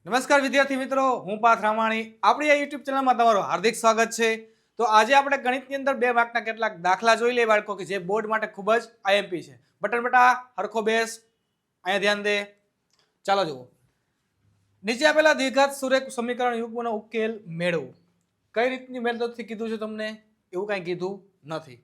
નમસ્કાર વિદ્યાર્થી મિત્રો, હું પાર્થ રામાણી. આપણી આ યુટ્યુબ ચેનલમાં તમારું હાર્દિક સ્વાગત છે. તો આજે આપણે ગણિતની અંદર 2 માર્કના કેટલાક દાખલા જોઈ લઈએ બાળકો, કે જે બોર્ડ માટે ખૂબ જ આઈએમપી છે. બટન બેટા હરખો બેસ, અહીંયા ધ્યાન દે. ચાલો જુઓ. નીચે આપેલા દ્વિઘાત સુરેખ સમીકરણ યુગ્મનો ઉકેલ મેળવો. કઈ રીતની મેથડથી કીધું છે તમને? એવું કાંઈ કીધું નથી.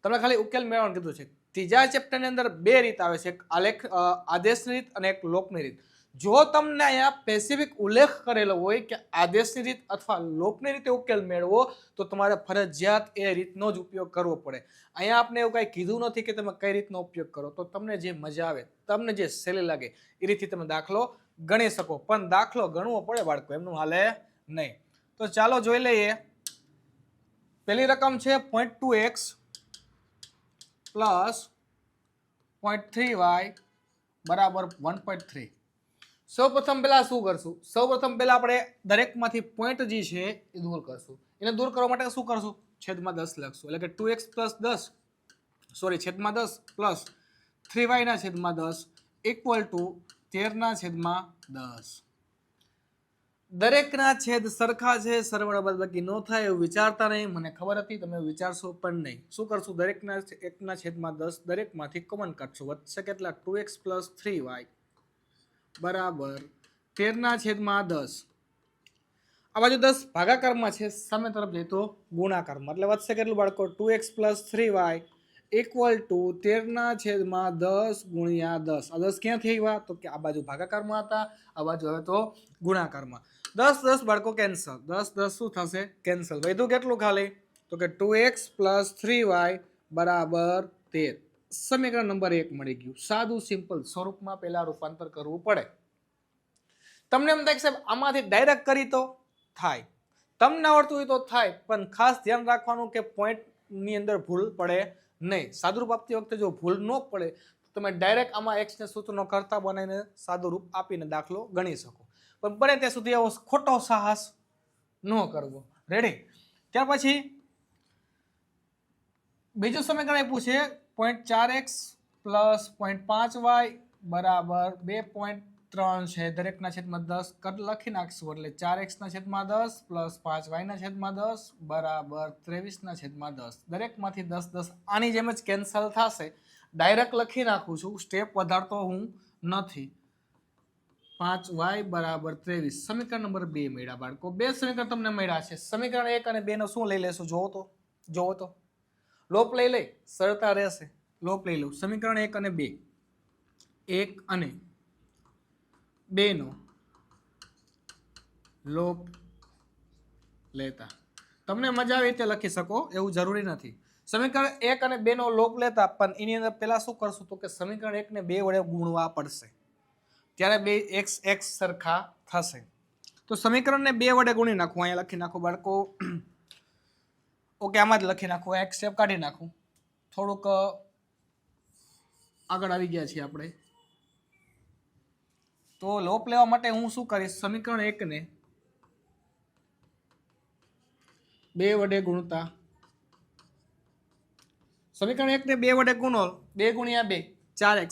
તમને ખાલી ઉકેલ મેળવવાનું કીધું છે. ત્રીજા ચેપ્ટરની અંદર 2 રીત આવે છે, એક આલેખ આદેશની રીત અને એક લોકની રીત. જો તમને અહીંયા સ્પેસિફિક ઉલ્લેખ કરેલો હોય કે આદેશની રીત અથવા લોકની રીતે ઉકેલ મેળવો, તો તમારે ફરજિયાત એ રીતનો જ ઉપયોગ કરવો પડે. અહીંયા આપણે એવું કાંઈ કીધું નથી કે તમે કઈ રીતનો ઉપયોગ કરો. તો તમને જે મજા આવે, તમને જે સહેલી લાગે એ રીતથી તમે દાખલો ગણી શકો, પણ દાખલો ગણવો પડે બાળકો, એમનું હાલે નહીં. તો ચાલો જોઈ લઈએ. પહેલી રકમ છે 0.2x પ્લસ 0.3y બરાબર 1.3. સૌપ્રથમ પહેલા શું કરશું? સૌપ્રથમ પહેલા આપણે દરેકમાંથી પોઈન્ટ જે છે એ દૂર કરશું. એને દૂર કરવા માટે શું કરશું? છેદમાં 10 લખશું. એટલે કે 2x પ્લસ 10 છેદમાં 10 પ્લસ 3y ના છેદમાં 10 ઇક્વલ ટુ 13 ના છેદમાં 10. દરેકના છેદ સરખા છે, સરવાળા બાદબાકી ન થાય એવું વિચારતા નહીં. મને ખબર હતી તમે વિચારશો પણ નહીં. શું કરશું? દરેકના 1 ના છેદમાં 10 દરેકમાંથી કોમન કાઢશું. વધશે કેટલા? 2x પ્લસ 3y બરાબર 13 ના છેદમાં 10. આ બાજુ 10 ભાગાકારમાં છે, સામે તરફ જઈએ તો ગુણાકારમાં. એટલે વધશે કેટલું બાળકો? 2x plus 3y equal to 13 ના છેદમાં 10 ગુણ્યા 10. આ 10 ક્યાંથી આવ્યા? તો કે આ બાજુ ભાગાકારમાં હતા, આ બાજુ હવે તો ગુણાકારમાં. 10 બાળકો કેન્સલ. 10 શું થશે? કેન્સલ. વધ્યું કેટલું ખાલી? તો કે 2x પ્લસ 3y બરાબર 13. સમીકરણ નંબર 1 મળી ગયું. સાદું સિમ્પલ સ્વરૂપમાં પહેલા રૂપાંતર કરવું પડે. તમને એમ થાય કે સાહેબ આમાંથી ડાયરેક્ટ કરી તો થાય, તમને આવડતું હોય તો થાય, પણ ખાસ ધ્યાન રાખવાનું કે પોઈન્ટની અંદર ભૂલ પડે નહીં. સાદુરૂપ આપતી વખતે જો ભૂલ ન પડે તો તમે ડાયરેક્ટ આમાં x ને સૂત્રનો કરતા બનાવીને સાદુરૂપ આપીને દાખલો ગણી શકો. પણ બને ત્યાં સુધી આવો ખોટો સાહસ ન કરવો. રેડી? ત્યાર પછી બીજું સમીકરણ આપ્યું છે 0.4x પ્લસ 0.5y બરાબર 2.3 છે. દરેકના છેદમાં 10 કદ લખી નાખશું. એટલે 4x ના છેદમાં 10 પ્લસ 5y ના છેદમાં 10 બરાબર 23 ના છેદમાં 10. દરેકમાંથી 10 આની જેમ જ કેન્સલ થશે. ડાયરેક્ટ લખી નાખું છું, સ્ટેપ વધારતો હું નથી. 5y બરાબર 23. સમીકરણ નંબર 2 મળ્યા બાળકો. 2 સમીકરણ તમને મળ્યા છે. સમીકરણ 1 અને 2 નો શું લઈ લેશું? જોવો તો લોપ લઈ લઈ, સરળતા રહેશે. લોપ લઈ લઉં. સમીકરણ 1 અને 2, 1 અને 2 નો લોપ લેતા. તમને મજા આવે તે લખી શકો, એવું જરૂરી નથી. સમીકરણ 1 અને 2 નો લોપ લેતા, પણ એની અંદર પહેલા શું કરશું? તો કે સમીકરણ 1 ને 2 વડે ગુણવા પડશે, ત્યારે બે x સરખા થશે. તો સમીકરણને 2 વડે ગુણી નાખું. અહીંયા લખી નાખું બાળકો. ઓકે, આમાં જ લખી નાખું. એક સ્ટેપ કાઢી નાખું. થોડુંક આગળ આવી ગયા છીએ આપણે. તો લોપ લેવા માટે હું શું કરીશ? સમીકરણ 1 ને 2 વડે ગુણતા, સમીકરણ 1 ને 2 વડે ગુણો. 2 ગુણ્યા 2 4x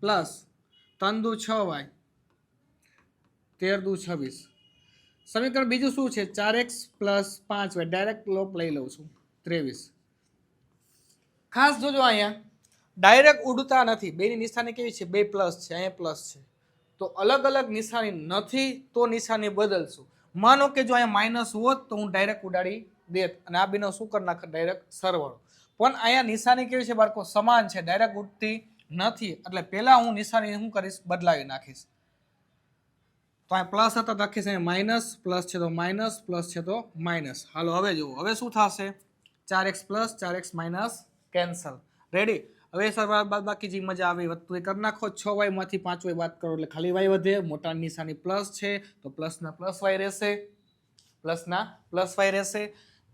પ્લસ 3 દુ 6y 13 દુ 26. સમીકરણ બીજું શું છે? 4x plus 5y. ડાયરેક્ટ લોપ લઈ લઉં છું, 23. ખાસ જોજો, અહીંયા ડાયરેક્ટ ઉડતા નથી. બેની નિશાની કેવી છે? 2 પ્લસ છે, અહીંયા પ્લસ છે. તો અલગ અલગ નિશાની નથી તો નિશાની બદલશું. માનો કે જો અહીંયા માઇનસ હોત તો હું ડાયરેક્ટ ઉડાડી દેત અને આ બેનો શું કરી નાખત? ડાયરેક્ટ સરવાળો. પણ અહીંયા નિશાની કેવી છે બાળકો? સમાન છે, ડાયરેક્ટ ઉડતી નથી. એટલે પહેલા હું નિશાની શું કરીશ? બદલાવી નાખીશ. તો અહીંયા પ્લસ હતા તો આખી સામે માઇનસ, પ્લસ છે તો માઇનસ, પ્લસ છે તો માઇનસ. હાલો હવે જુઓ, હવે શું થશે? 4x plus 4x minus cancel. Ready? હવે સરવાળા બાદબાકી જે મજા આવે વધતું એ કરી નાખો. 6y માંથી 5y બાદ કરો એટલે ખાલી y વધે. મોટા નિશાની પ્લસ છે તો પ્લસના પ્લસ y રહેશે, પ્લસના પ્લસ y રહેશે.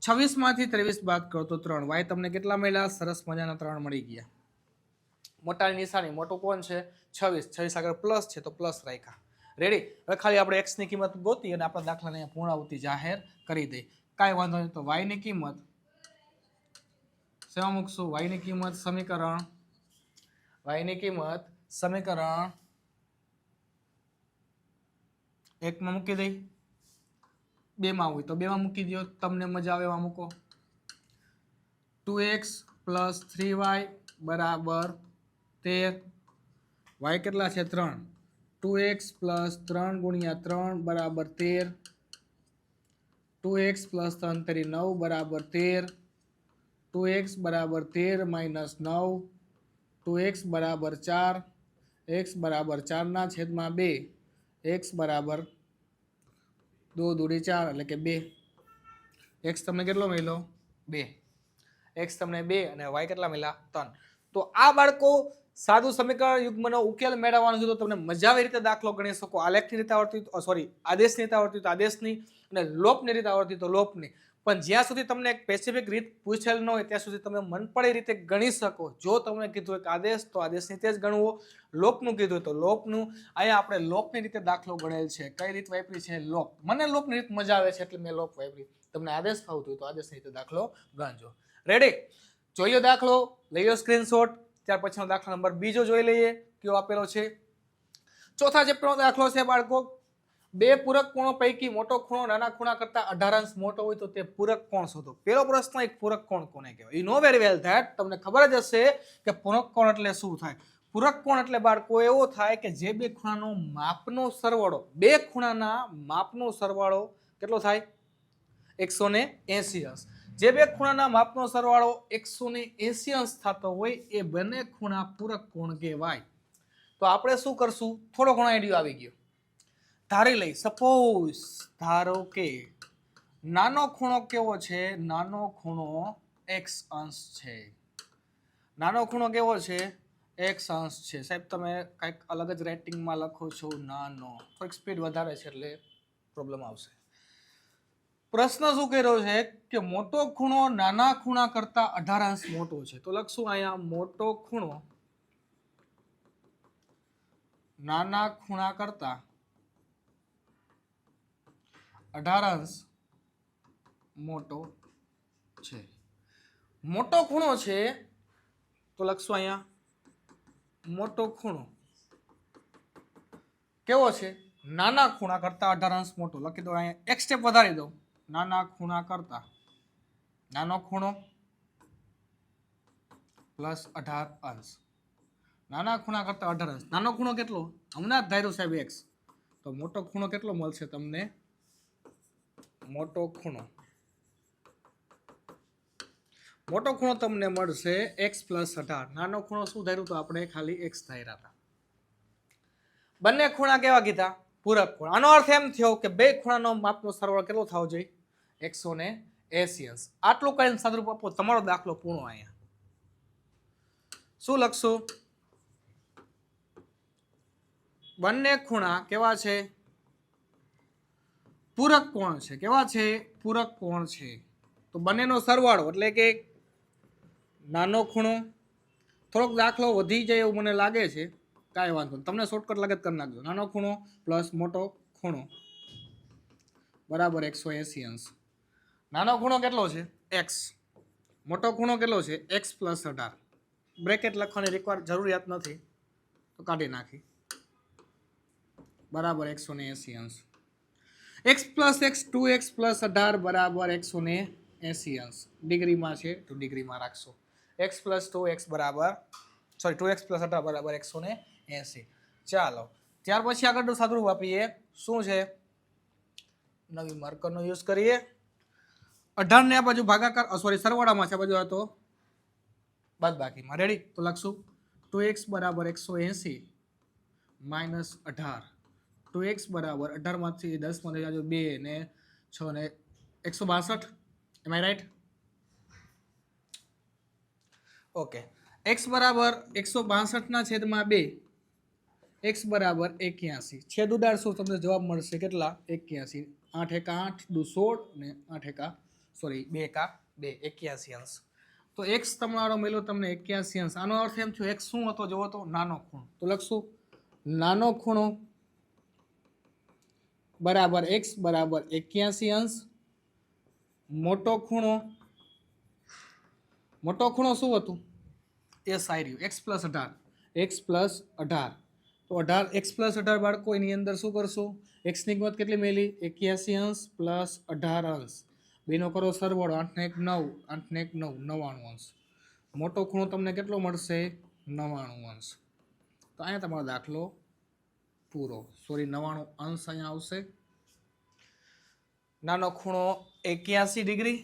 26 માંથી 23 બાદ કરો તો 3y. તમને કેટલા મળ્યા? સરસ મજાના 3 મળી ગયા. મોટાની નિશાની, મોટું કોણ છે? 26 આગળ પ્લસ છે તો પ્લસ રાખ્યા. રેડી? હવે ખાલી આપણે x ની કિંમત ગોતી અને આપણા દાખલાને પૂર્ણાહુતિ જાહેર કરી દઈ. કાંઈ વાંધો નહીં. તો y ની કિંમત શેમાં મૂકશું? y ની કિંમત સમીકરણ એકમાં મૂકી દઈ, બેમાં હોય તો બેમાં મૂકી દો, તમને મજા આવે એમાં મૂકો. 2x પ્લસ 3y બરાબર 13. y કેટલા છે 3. 2x પ્લસ 3 ગુણ્યા 3 બરાબર 13. 2x પ્લસ 3 તેરી 9 બરાબર 13. 2x બરાબર 13 માઇનસ 9. 2x બરાબર 4. x બરાબર 4 ના છેદમાં 2. x બરાબર 2 દૂડી 4 એટલે કે 2. x તમને કેટલો મળ્યો 2. x તમને 2 અને y કેટલા મળ્યા 3. તો આ બાળકો સાદું સમીકરણ યુગ્મનો ઉકેલ મેળવવાનો છે તો તમને મજા આવે રીતે દાખલો ગણી શકો. આલેખની રીતે આવડતી સોરી આદેશની રીતે આવડતી તો આદેશની અને લોપની રીતે આવડતી તો લોપની. પણ જ્યાં સુધી તમને એક સ્પેસિફિક રીત પૂછેલ ન હોય ત્યાં સુધી તમે મન પડે રીતે ગણી શકો. જો તમને કીધું હોય કે આદેશ તો આદેશની રીતે જ ગણવો, લોપનું કીધું હોય તો લોપનું. અહીંયા આપણે લોપની રીતે દાખલો ગણેલ છે. કઈ રીત વાપરી છે લોપ. મને લોપની રીત મજા આવે છે એટલે મેં લોપ વાપરી. તમને આદેશ ફાવતું હોય તો આદેશની રીતે દાખલો ગણજો. રેડી? જોઈ લો દાખલો, લઈ લો સ્ક્રીનશોટ. ત્યાર પછીનો દાખલા નંબર બીજો જોઈ લઈએ કયો આપેલો છે. ચોથા ચેપ્ટરનો દાખલો છે બાળકો. બે પૂરક કોણો પૈકી મોટો ખૂણો નાના ખૂણા કરતા 18 અંશ મોટો હોય તો તે પૂરક કોણ શોધો. પહેલો પ્રશ્ન એક પૂરક કોણ કોને કહેવાય? You know very well that. તમને ખબર જ હશે કે પૂરક કોણ એટલે શું થાય. પૂરક કોણ એટલે બાળકો એવો થાય કે જે બે ખૂણાનો માપનો સરવાળો, બે ખૂણાના માપનો સરવાળો કેટલો થાય 180 અંશ. જે બે ખૂણાના માપનો સરવાળો 180 અંશ થતો હોય એ બંને ખૂણા પૂરક કોણ કહેવાય. તો આપણે શું કરશું, થોડો ઘણો આઈડિયા આવી ગયો. ધારી લઈ, સપોઝ ધારો કે નાનો ખૂણો કેવો છે, નાનો ખૂણો x અંશ છે. નાનો ખૂણો કેવો છે x અંશ છે. સાહેબ તમે કંઈક અલગ જ રાઇટિંગમાં લખો છો નાનો, થોડીક સ્પીડ વધારે છે એટલે પ્રોબ્લેમ આવશે. પ્રશ્ન શું કર્યો છે કે મોટો ખૂણો નાના ખૂણા કરતા 18 અંશ મોટો છે. તો લખશું અહીંયા મોટો ખૂણો નાના ખૂણા કરતા 18 અંશ મોટો છે. મોટો ખૂણો છે તો લખશું અહીંયા મોટો ખૂણો કેવો છે નાના ખૂણા કરતા 18 અંશ મોટો. લખી દો અહીંયા એક સ્ટેપ વધારી દો. નાના ખૂણા કરતા નાનો ખૂણો પ્લસ 18 અંશ. નાના ખૂણા કરતા 18 અંશ. નાનો ખૂણો કેટલો હમણાં જ ધાર્યું સાહેબ x. તો મોટો ખૂણો કેટલો મળશે તમને? મોટો ખૂણો તમને મળશે x પ્લસ 18. નાનો ખૂણો શું ધાર્યું તો આપણે ખાલી x ધાર્યા હતા. બંને ખૂણા કેવા કીધા? પૂરક ખૂણા. આનો અર્થ એમ થયો કે બે ખૂણાનો માપનો સરવાળો કેટલો થવો જોઈએ? 180 અંશ. આટલું કહીને સાદુરૂપ આપો, તમારો દાખલો પૂર્ણ. અહીંયા શું લખશો? બંને ખૂણા કેવા છે? પૂરક કોણ છે. કેવા છે? પૂરક કોણ છે. તો બંનેનો સરવાળો એટલે કે નાનો ખૂણો, થોડોક દાખલો વધી જાય એવું મને લાગે છે, કાંઈ વાંધો નહીં, તમને શોર્ટકટ લાગે કરી નાખજો. નાનો ખૂણો પ્લસ મોટો ખૂણો બરાબર 180 અંશ. નાનો ખૂણો કેટલો છે? x. મોટો ખૂણો કેટલો છે? x plus 18. બ્રેકેટ લખવાની જરૂરિયાત નથી તો કાઢી નાખી. બરાબર 180 અંશ. x plus x 2x plus 18 બરાબર 180 અંશ. ડિગ્રીમાં છે તો ડિગ્રીમાં રાખશો. x પ્લસ 2x બરાબર 2x પ્લસ 18 બરાબર 180. ચાલો ત્યાર પછી આગળનું સાદુરૂપ આપીએ. શું છે? નવી માર્કરનો યુઝ કરીએ. 18 ને આ બાજુ ભાગાકાર સરવાળામાં છે, આ બાજુ હતો બાદબાકીમાં. રેડી? તો લખશું 2x બરાબર 180 માઇનસ 18. 2x બરાબર 18 માંથી 10 માં લઈ જાજો 2 ને 6 ને 162. એમ આઈ રાઈટ? ઓકે. x બરાબર 162 ના છેદમાં 2. x બરાબર 81. છેદ ઉડાડશો તમને જવાબ મળશે કેટલા? 81. 8 એકા 8 દુ 16 ને 8 એકા 2 એકા 2 81 અંશ. તો x તમારો મળ્યો તમને 81 અંશ. આનો અર્થ એમ થયો x શું હતો જોવો તો? નાનો ખૂણો. તો લખશું નાનો ખૂણો બરાબર x બરાબર 81 અંશ. મોટો ખૂણો શું હતું? એ સાઈ રહ્યું x પ્લસ 18. x પ્લસ 18 તો 18 x + 18 બાળકો એની અંદર શું કરશો? x ની કિંમત કેટલી મેલી? 81 અંશ પ્લસ 18 અંશ. બેનો કરો સરવાળો 8 ને 1 9, 8 ને 1 9, 99 અંશ. મોટો ખૂણો તમને કેટલો મળશે? 99 અંશ. તો અહીંયા તમારો દાખલો પૂરો. સોરી 99 અંશ અહીંયા આવશે. નાનો ખૂણો 81 ડિગ્રી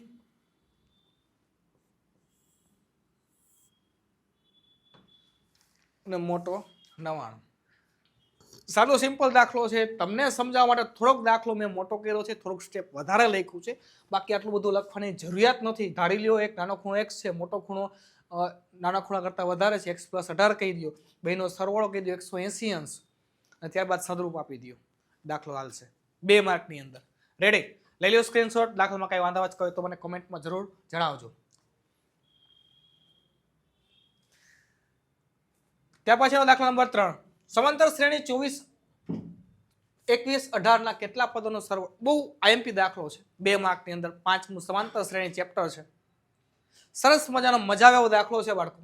અને મોટો 99. સાદો સિમ્પલ દાખલો છે. તમને સમજાવવા માટે થોડોક દાખલો મેં મોટો કર્યો છે, થોડોક સ્ટેપ વધારે લખ્યું છે. બાકી આટલું બધું લખવાની જરૂરિયાત નથી. ધારી લ્યો એક નાનો ખૂણો x છે, મોટો ખૂણો નાના ખૂણા કરતાં વધારે છે, x + 18 કહી દો, બેનો સરવાળો કહી દો 180 અંશ અને ત્યારબાદ સદરૂપ આપી દો. દાખલો હાલશે 2 માર્કની અંદર. રેડી? લઈ લો સ્ક્રીનશોટ. દાખલામાં કાંઈ વાંધાવાજ કહે તો મને કોમેન્ટમાં જરૂર જણાવજો. ત્યાર પછીનો દાખલા નંબર 3. સમાંતર શ્રેણી 24, 21, 18 ના કેટલા પદોનો સરવાળો? બહુ આઈએમપી દાખલો છે. 2 માર્કની અંદર 5મું સમાંતર શ્રેણી ચેપ્ટર છે. સરસ મજાનો મજા આવે એવો દાખલો છે બાળકો.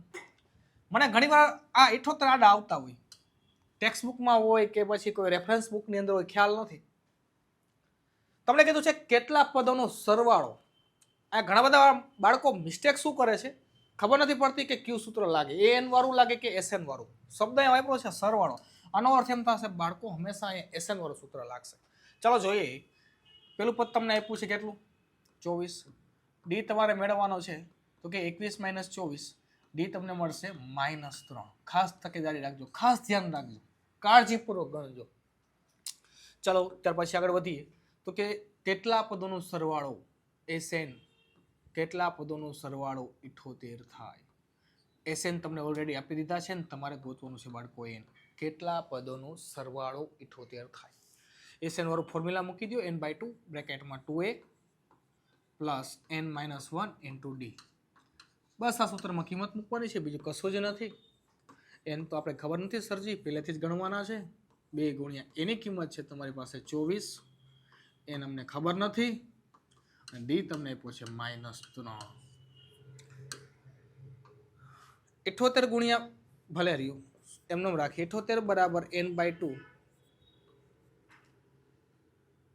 મને ઘણીવાર આ 78 આડા આવતા હોય, ટેક્સ્ટ બુકમાં હોય કે પછી કોઈ રેફરન્સ બુકની અંદર હોય, ખ્યાલ નથી. તમને કીધું છે કેટલા પદોનો સરવાળો. આ ઘણા બધા બાળકો મિસ્ટેક શું કરે છે, ખબર નથી પડતી કે કયું સૂત્ર લાગે, an વાળું લાગે કે sn વાળું. શબ્દ અહીંયા વાપર્યો છે સરવાળો. આનો અર્થ એમ થશે બાળકો હંમેશા અહીંયા sn વાળું સૂત્ર લાગશે. ચાલો જોઈએ. પેલું પદ તમને આપ્યું છે કેટલું? 24. ડી તમારે મેળવવાનો છે તો કે 21 - 24. ડી તમને મળશે -3. ખાસ તકેદારી રાખજો, ખાસ ધ્યાન રાખજો, કાળજીપૂર્વક ગણજો. ચાલો ત્યાર પછી આગળ વધીએ તો કે કેટલા પદોનો સરવાળો sn, કેટલા પદોનો સરવાળો 78 થાય. sn તમને ઓલરેડી આપી દીધા છે ને તમારે ગોતવાનું છે બાળકો n. કેટલા પદોનો સરવાળો 78 થાય. sn વાળું ફોર્મ્યુલા મૂકી દો, n/2 બ્રેકેટમાં 2a plus n - 1 * d. બસ આ સૂત્રમાં કિંમત મૂકવાની છે, બીજું કશું જ નથી. n તો આપણે ખબર નથી સરજી, પહેલેથી જ ગણવાના છે. 2 ગુણ્યા એની કિંમત છે તમારી પાસે 24, n અમને ખબર નથી અને d તમને આપ્યો છે -3. 78 ગુણ્યા ભલે રહ્યું એમને રાખીએ. 78 = n/2.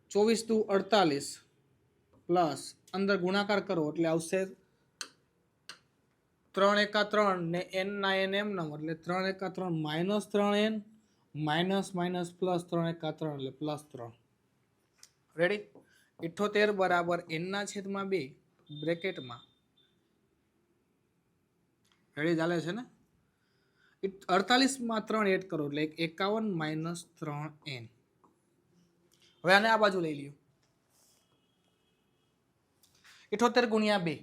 24 × 2 = 48 પ્લસ અંદર ગુણાકાર કરો એટલે આવશે 3 × 3 ને n ના n એમ નંબર એટલે 3 × 3 -3n માઇનસ પ્લસ 3 × 3 એટલે +3. રેડી? 78 = n/2 બ્રેકેટમાં રેડી ચાલે છે ને? 48 માં 3 એડ કરો એટલે 51 - 3n. હવે આને આ બાજુ લઈ લ્યો. 78 × 2.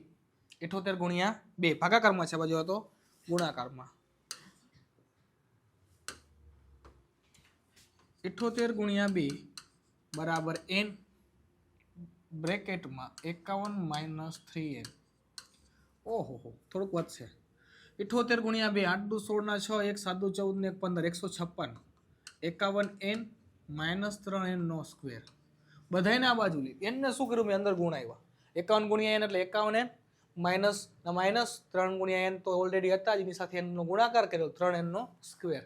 78 × 2 ભાગાકારમાં છે, બાજુ હતો ગુણાકારમાં. 78 × 2 = n બ્રેકેટમાં 51 - 3n. ઓહો થોડુંક વધશે. 78 × 2 8 દુ 16 ના 6 1 7 દુ 14 ને 1 15 156. 51n - 3n નો સ્ક્વેર. બધાને આ બાજુ લી. n ને શું કર્યું મેં અંદર ગુણાવ્યા. 51 × n એટલે 51n માઇનસ 3 × n તો ઓલરેડી હતા જ, એની સાથે n નો ગુણાકાર કર્યો 3n નો સ્ક્વેર.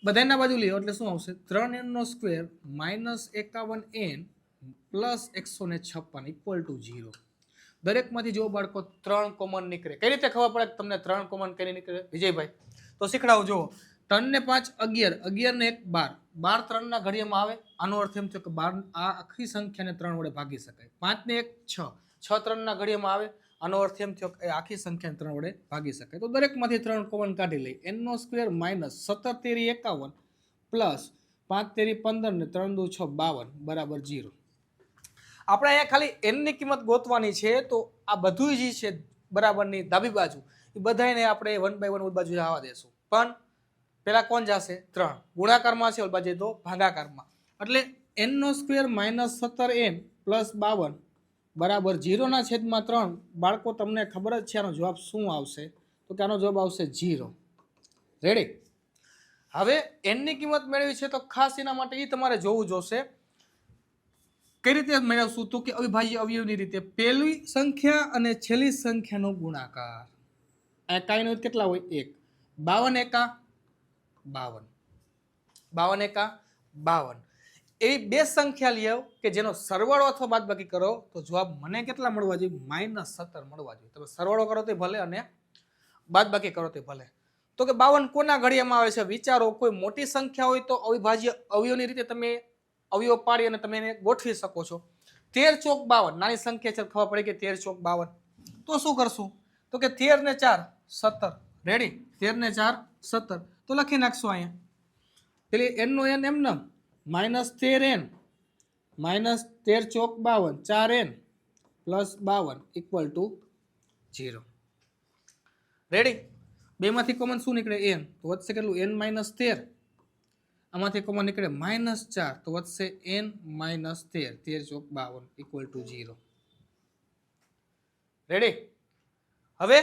બધાના બાજુ લ્યો એટલે શું આવશે? 3n નો સ્ક્વેર -51n પ્લસ 156 = 0. દરેકમાંથી જો બાળકો 3 કોમન નીકળે. કઈ રીતે ખબર પડે તમને 3 કોમન કઈ નીકળે વિજયભાઈ? તો શીખડાવજો. 3 ને 5 11, 11 ને 1 12, 12 3 ના ઘડિયામાં આવે. આનો અર્થ એમ થયો કે 12 આ આખી સંખ્યાને 3 વડે ભાગી શકાય. 5 ને 1 6, 6 3 ના ઘડિયામાં આવે. આનો અર્થ એમ થયો કે આખી સંખ્યાને 3 વડે ભાગી શકાય. તો દરેકમાંથી 3 કોમન કાઢી લઈ. n નો સ્ક્વેર -17 તેરી 51 પ્લસ 5 તેરી 15 ને 3 દુ 6 52 = 0. આપણે અહીંયા ખાલી n ની કિંમત ગોતવાની છે. તો આ બધું જ છે બરાબરની ડાબી બાજુ, એ બધાને આપણે 1/1 ઓલ બાજુ આવવા દેશું. પણ પેલા કોણ જશે? 3 ગુણાકારમાં છે, ઓલ બાજુ તો ભાગાકારમાં. એટલે n નો સ્ક્વેર -17n પ્લસ 52 બરાબર 0/3. બાળકો તમને ખબર જ છે આનો જવાબ શું આવશે? તો કે આનો જવાબ આવશે 0. રેડી? હવે n ની કિંમત મેળવી છે તો ખાસ એના માટે એ તમારે જોવું જોશે. કઈ રીતે મેળવશું? તો કે અવિભાજ્ય અવયવની રીતે. પહેલી સંખ્યા અને છેલ્લી સંખ્યાનો ગુણાકાર. આ કાંઈ કેટલા હોય? 1. 52 એકા 52. 52 એકા 52. એવી બે સંખ્યા લઈ આવો કે જેનો સરવાળો અથવા બાદબાકી કરો તો જવાબ મને કેટલા મળવા જોઈએ? -17 મળવા જોઈએ. તમે સરવાળો કરો તો ભલે અને બાદબાકી કરો તો ભલે. તો કે 52 કોના ઘડિયામાં આવે છે? વિચારો. કોઈ મોટી સંખ્યા હોય તો અવિભાજ્ય અવયવની રીતે તમે અવયવ પાડી અને તમે એને ગોઠવી શકો છો. 13 ચોક 52 નાની સંખ્યા છે, ખબર પડી કે 13 ચોક 52. તો શું કરશું? તો કે 13 ને 4 17. રેડી? 13 ને 4 17. તો લખી નાખશું અહીંયા. પેલી n નો n એમ ને -13n -13 ચોક 52 4n +52 = 0. રેડી? બેમાંથી કોમન શું નીકળે? n. તો વધશે કેટલું? n - 13. આમાંથી કોમન નીકળે -4 તો વધશે n - 13. 13 ચોક 52 = 0. રેડી? હવે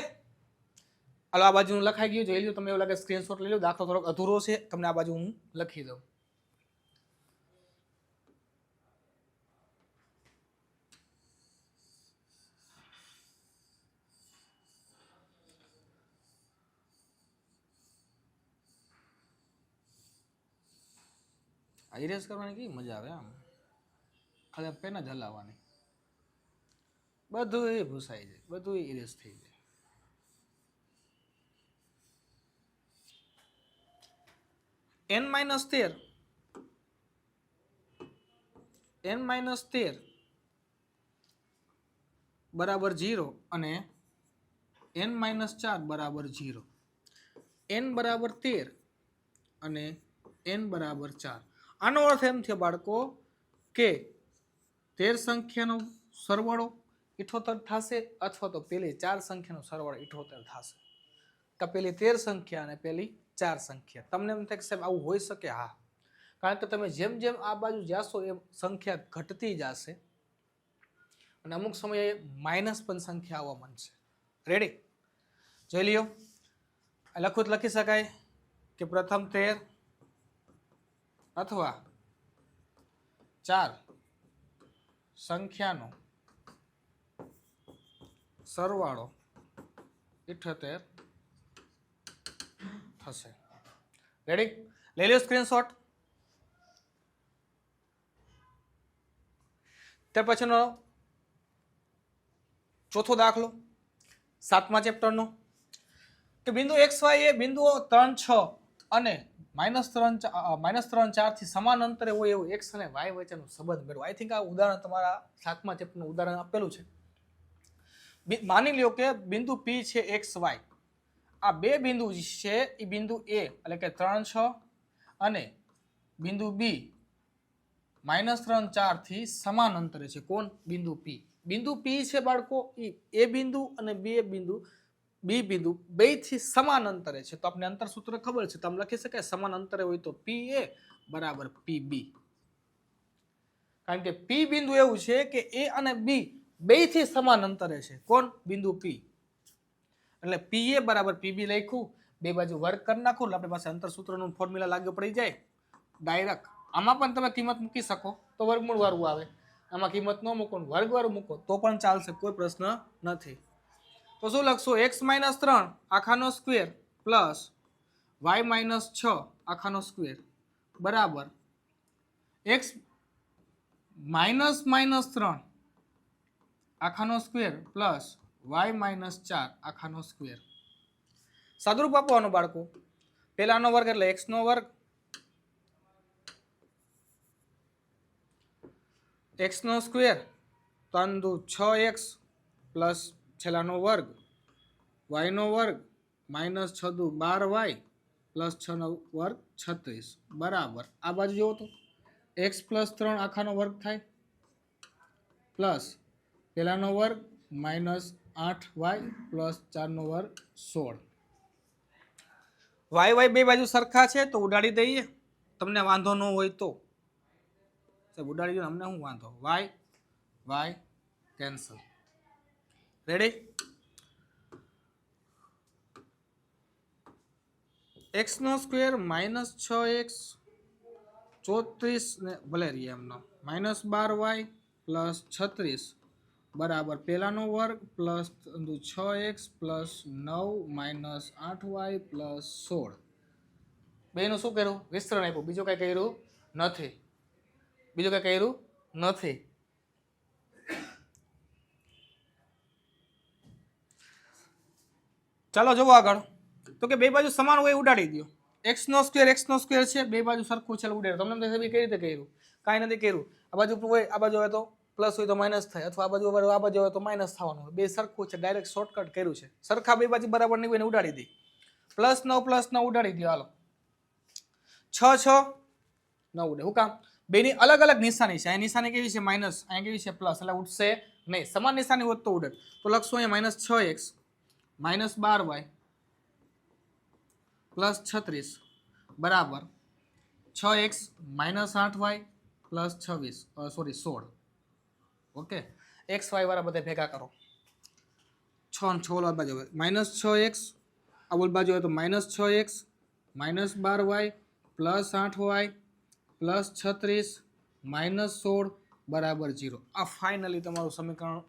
હાલો આ બાજુ લખાઈ ગયું, જોઈ લો. તમને એવું લાગે સ્ક્રીનશોટ લઈ લો. દાખલો થોડોક અધૂરો છે, તમને આ બાજુ હું લખી દઉં. ઇરેઝ કરવાની કેવી મજા આવે આમ, ખાલી પેન જ હલાવવાની, બધું એ ભૂસાઈ જાય, બધું ઇરેઝ થઈ જાય. n - 13 બરાબર 0 અને n - 4 બરાબર 0. n બરાબર 13 અને n બરાબર 4. આનો અર્થ એમ થયો બાળકો કે 13 સંખ્યાનો સરવાળો 78 થશે અથવા તો પેલી 4 સંખ્યાનો સરવાળો 78 થશે. તો પેલી 13 સંખ્યા અને પેલી 4 સંખ્યા. તમને એમ થાય કે સાહેબ આવું હોઈ શકે? હા, કારણ કે તમે જેમ જેમ આ બાજુ જાશો એમ સંખ્યા ઘટતી જશે અને અમુક સમયે માઇનસ પણ સંખ્યા આવવા માંડશે. રેડી? જોઈ લ્યો. લખું તો લખી શકાય કે પ્રથમ 13 અથવા 4 સંખ્યાનો સરવાળો 78 થશે. રેડી? લઈ લો સ્ક્રીનશોટ. ત્યાર પછીનો ચોથો દાખલો 7મા ચેપ્ટરનો કે બિંદુ XY એ બિંદુઓ 3, 6 અને -3, 4 થી સમાન અંતરે હોય એવું x અને y વચ્ચેનો સંબંધ મેળવો. આઈ થિંક આ ઉદાહરણ તમારા 7મા ચેપ્ટરનું ઉદાહરણ આપેલું છે. માની લ્યો કે બિંદુ P છે XY. આ બે બિંદુ છે એ બિંદુ A એટલે કે 3, 6 અને બિંદુ B -3, 4 થી સમાન અંતરે છે. કોણ? બિંદુ P. બિંદુ P છે બાળકો એ બિંદુ અને B બિંદુ બે થી સમાન અંતરે છે. તો આપણે અંતર સૂત્ર ખબર છે, તો આમ લખી શકાય સમાન અંતરે હોય તો PA બરાબર PB. કારણ કે P બિંદુ એવું છે કે A અને B બે થી સમાન અંતરે છે. કોણ? બિંદુ P. એટલે PA બરાબર PB લખ્યું, બે બાજુ વર્ગ કરી નાખું એટલે આપણી પાસે અંતર સૂત્રનું ફોર્મ્યુલા લાગુ પડી જાય ડાયરેક્ટ. આમાં પણ તમે કિંમત મૂકી શકો તો વર્ગમૂળ વાળું આવે, આમાં કિંમત ન મૂકો વર્ગ વાળું મૂકો તો પણ ચાલશે, કોઈ પ્રશ્ન નથી. તો શું લખશો? x - 3 આખાનો સ્ક્વેર પ્લસ y - 6 આખાનો સ્ક્વેર બરાબર x - 3 આખાનો સ્ક્વેર પ્લસ y - 4 આખાનો સ્ક્વેર. સાદુરૂપ આપવાનું બાળકો. પહેલાનો વર્ગ એટલે x નો વર્ગ, x નો સ્ક્વેર 3 દુ 6x પ્લસ છેલ્લાનો વર્ગ y નો વર્ગ -6 દુ 12y પ્લસ 6 નો વર્ગ 36 બરાબર. આ બાજુ જોવો તો x + 3 આખાનો વર્ગ થાય પ્લસ પહેલાનો વર્ગ -8y પ્લસ 4 નો વર્ગ 16. y બે બાજુ સરખા છે તો ઉડાડી દઈએ, તમને વાંધો ન હોય તો ઉડાડી દો, અમને શું વાંધો. y cancel. રેડી? x નો સ્ક્વેર -6x 34 ને ભલે રહીએ એમનો -12y પ્લસ 36 બરાબર પહેલાનો વર્ગ plus 6x plus 9 -8y plus 16 બેનું શું કર્યું? વિસ્તરણ આપ્યું. બીજું કઈ કર્યું નથી. બીજું કઈ કર્યું નથી. ચાલો જુઓ આગળ. તો કે બે બાજુ સમાન હોય ઉડાડી દો. x નો સ્ક્વેર છે, બે બાજુ સરખું છે ઉડાડો. તમને કઈ રીતે કર્યું? કાંઈ નથી કર્યું. આ બાજુ હોય, આ બાજુ હોય તો પ્લસ હોય તો માઇનસ થાય, અથવા આ બાજુ હોય તો માઇનસ થવાનું હોય. બે સરખું છે, ડાયરેક્ટ શોર્ટકટ કર્યું છે. સરખા બે બાજુ બરાબર નહીં હોય ને ઉડાડી દે. +9 ઉડાડી દો. હાલો 6 ન ઉડે. શું કામ? બેની અલગ અલગ નિશાની છે. અહીં નિશાની કેવી છે? માઇનસ. અહીંયા કેવી છે? પ્લસ. એટલે ઉડશે નહીં. સમાન નિશાની હોત તો ઉડે. તો લખશું અહીંયા -6x -12y +36 બરાબર 6x -8y +26 16. Okay, x y વાળા બધા ભેગા કરો. 6 ને 6 ઓલા બાજુ હોય -6x, આ ઓલ બાજુ હોય તો -6x -12y +8y +36 -16 બરાબર 0. આ ફાઇનલી તમારું સમીકરણ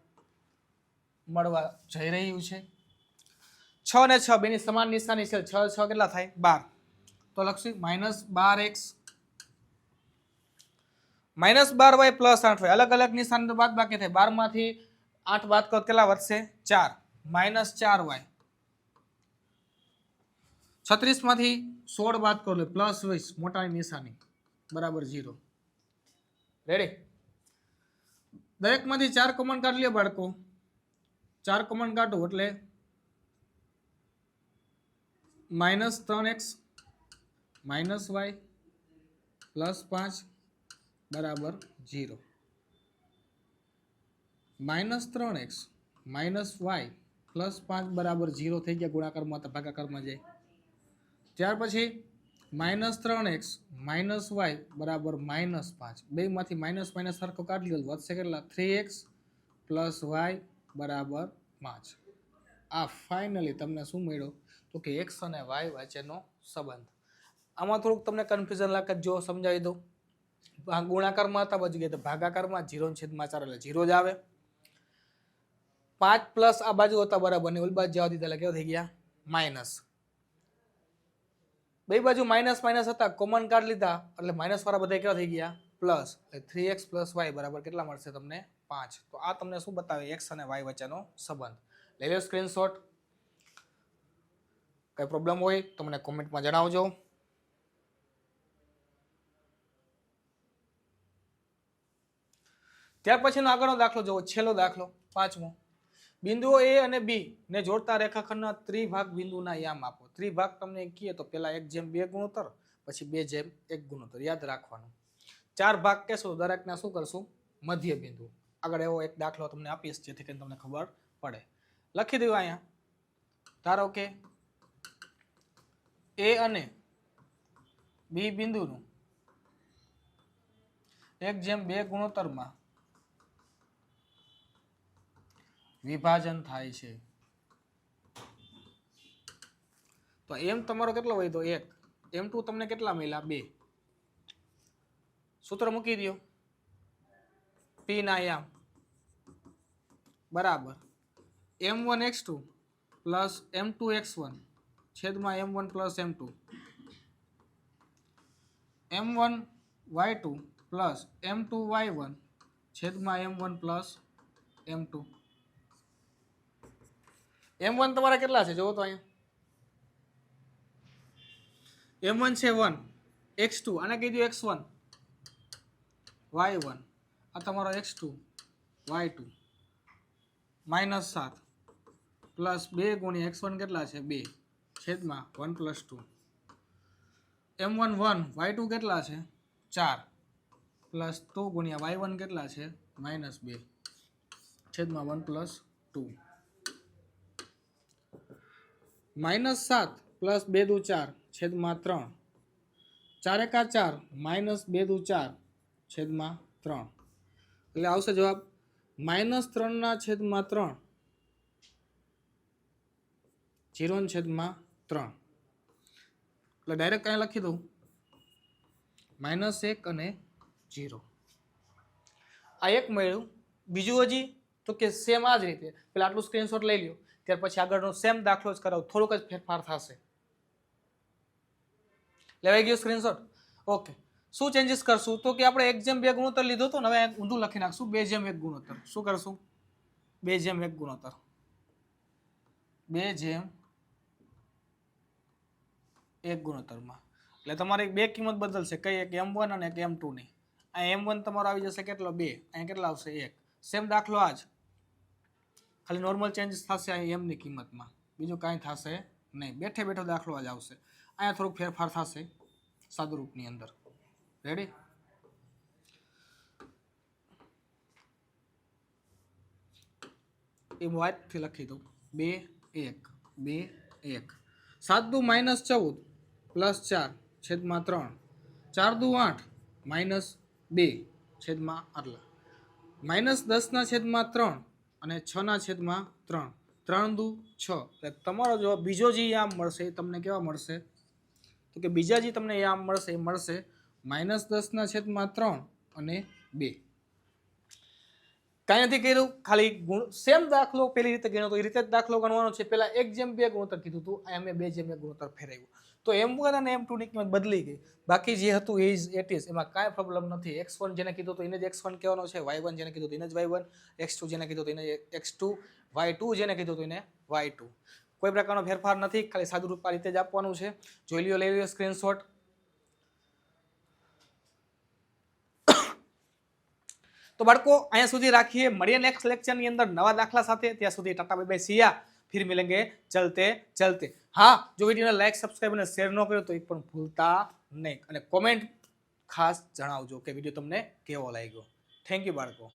મળવા જઈ રહ્યું છે. 6 ને 6 બેની સમાન નિશાની છે. 6 6 કેટલા થાય? 12. તો લખશું -12x -12y +8y. અલગ અલગ નિશાની તો બાદ બાકી થાય. 12 માંથી 8 બાદ કરો કેટલા વધશે? 4 -4y. 36 માંથી 16 બાદ કરો એટલે +20 મોટાની નિશાની બરાબર 0. રેડી? દરેક માંથી 4 કોમન કાઢી લ્યો બાળકો. 4 કોમન કાઢો એટલે -3x -y +5 બરાબર 0. -3x -y +5 બરાબર 0 થઈ ગયા. ગુણાકારમાં તો ભાગાકારમાં જાય. ત્યાર પછી -3x -y બરાબર -5. બે માંથી માઇનસ સરખો કાઢી લો. વધશે કેટલા? 3x + y બરાબર 5. આ ફાઇનલી તમને શું મળ્યો? તો કે x અને y વચ્ચેનો સંબંધ. આમાં થોડુંક તમને કન્ફ્યુઝન લાગે. જો સમજાવી દઉં. ગુણાકારમાં હતા, બાજુ ગયા તો ભાગાકારમાં 0/4 એટલે 0 જ આવે. 5 પ્લસ આ બાજુ હતા બરાબર ને ઓલી બાજુ જવા દીધા એટલે કેવા થઈ ગયા? માઇનસ. બે બાજુ માઇનસ હતા, કોમન કાઢ લીધા એટલે માઇનસ વાળા બધા કેવા થઈ ગયા? પ્લસ. એટલે 3x + y બરાબર કેટલા મળશે તમને? 5. તો આ તમને શું બતાવે? x અને y વચ્ચેનો સંબંધ. લઈ લો સ્ક્રીનશોટ. કઈ પ્રોબ્લેમ હોય તો મને કોમેન્ટમાં જણાવજો. ત્યાર પછીનો આગળનો દાખલો જોવો. છેલ્લો દાખલો 5મો. બિંદુઓ A અને B ને જોડતા રેખાખંડના ત્રિભાગ બિંદુના યામ આપો. ત્રિભાગ તમને કહીએ તો પેલા 1/2 ગુણોત્તર, પછી 2/1 ગુણોત્તર યાદ રાખવાનું. 4 ભાગ કહેશું, દરેકના શું કરશું? મધ્ય બિંદુ. આગળ એવો એક દાખલો તમને આપીશ જેથી કરીને તમને ખબર પડે. લખી દઉં અહીંયા. ધારો કે A અને B બિંદુનું 1/2 ગુણોત્તરમાં વિભાજન થાય છે. તો m તમારો કેટલો હોય? તો 1. m2 તમને કેટલા મળ્યા? 2. સૂત્ર મૂકી દો. p ના યામ બરાબર m1x2 + m2x1 છેદમાં m1 + m2 m1y2 + m2y1 છેદમાં m1 + m2. m1 તમારા કેટલા છે? જોવો તો અહીંયા m1 છે 1, x2 આને કહી દો x1, y1 આ તમારો x2 y2 -7 + 2 * x1 કેટલા છે? 2 છેદમાં 1 + 2 m1 1 y2 કેટલા છે? 4 + 2 * y1 કેટલા છે? -2 છેદમાં 1 + 2 -7 + 2 * 4 છેદમાં 3 4 × 4 -2 * 4 છેદમાં 3 એટલે આવશે જવાબ -3/3 0/3. એટલે ડાયરેક્ટ અહીંયા લખી દઉં -1 અને 0. આ એક મળ્યું. બીજું હજી તો કે સેમ આ જ રીતે પેલા આટલું સ્ક્રીનશોટ લઈ લ્યો. ત્યાર પછી આગળનો સેમ દાખલો જ કરાવો. થોડોક જ ફેરફાર થશે. લેવાઈ ગયો સ્ક્રીનશોટ? ઓકે. શું ચેન્જીસ કરશું તો કે આપણે 1:2 ગુણોત્તર લીધો તો ને હવે ઊંધું લખી નાખશું 2:1 ગુણોત્તર. શું કરશું? 2:1 ગુણોત્તર. 2:1 ગુણોત્તરમાં એટલે તમારી બે કિંમત બદલશે, કઈ એક m1 અને એક m2 ની. આ m1 તમારો આવી જશે કેટલો 2, અહીંયા કેટલા આવશે 1. સેમ દાખલો આ જ, ખાલી નોર્મલ ચેન્જીસ થશે અહીં m ની કિંમતમાં, બીજું કાંઈ થશે નહીં. બેઠે બેઠો દાખલો આ જ આવશે. અહીંયા થોડુંક ફેરફાર થશે સાદુરૂપની અંદર. રેડી? એ વાતથી લખી દઉં 2:1 2:1. 7 દુ -14 +4 છેદમાં 3. 4 દુ 8 -2 છેદમાં આટલા. -10/3 અને 6/3. 3 દુ 6. એટલે તમારો જો બીજો જે આમ મળશે એ તમને કેવા મળશે તો કે બીજા જે તમને આમ મળશે એ મળશે -10/3 અને 2. કાંઈ નથી કર્યું, ખાલી સેમ દાખલો પેલી રીતે ગણ્યો તો એ રીતે જ દાખલો ગણવાનો છે. પહેલા 1:2 ગુણોત્તર કીધું હતું, અહીંયા મેં 2:1 ગુણોત્તર ફેરવ્યું તો m1 અને m2 ની કિંમત બદલી ગઈ. બાકી જે હતું એ જ ઇટ ઇઝ, એમાં કાંઈ પ્રોબ્લેમ નથી. x1 જેને કીધું તો એને જ x1 કહેવાનો છે, y1 જેને કીધું તો એને જ y1, x2 જેને કીધું તો એને x2, y2 જેને કીધું તો એને y2. કોઈ પ્રકારનો ફેરફાર નથી, ખાલી સાદું રૂપ આ રીતે જ આપવાનું છે. જોઈ લ્યો, લઈ લ્યો સ્ક્રીનશોટ. તો બાળકો અહીંયા સુધી રાખીએ, મળીએ નેક્સ્ટ લેક્ચરની અંદર નવા દાખલા સાથે. ત્યાં સુધી ટાટા બાય બાય, સિયા, ફિર મિલેંગે ચલતે ચલતે. હા, જો વિડીયોને લાઈક, સબસ્ક્રાઇબ અને શેર ન કર્યો તો એક પણ ભૂલતા નહીં, અને કોમેન્ટ ખાસ જણાવજો કે વિડીયો તમને કેવો લાગ્યો. થેન્ક યુ બાળકો.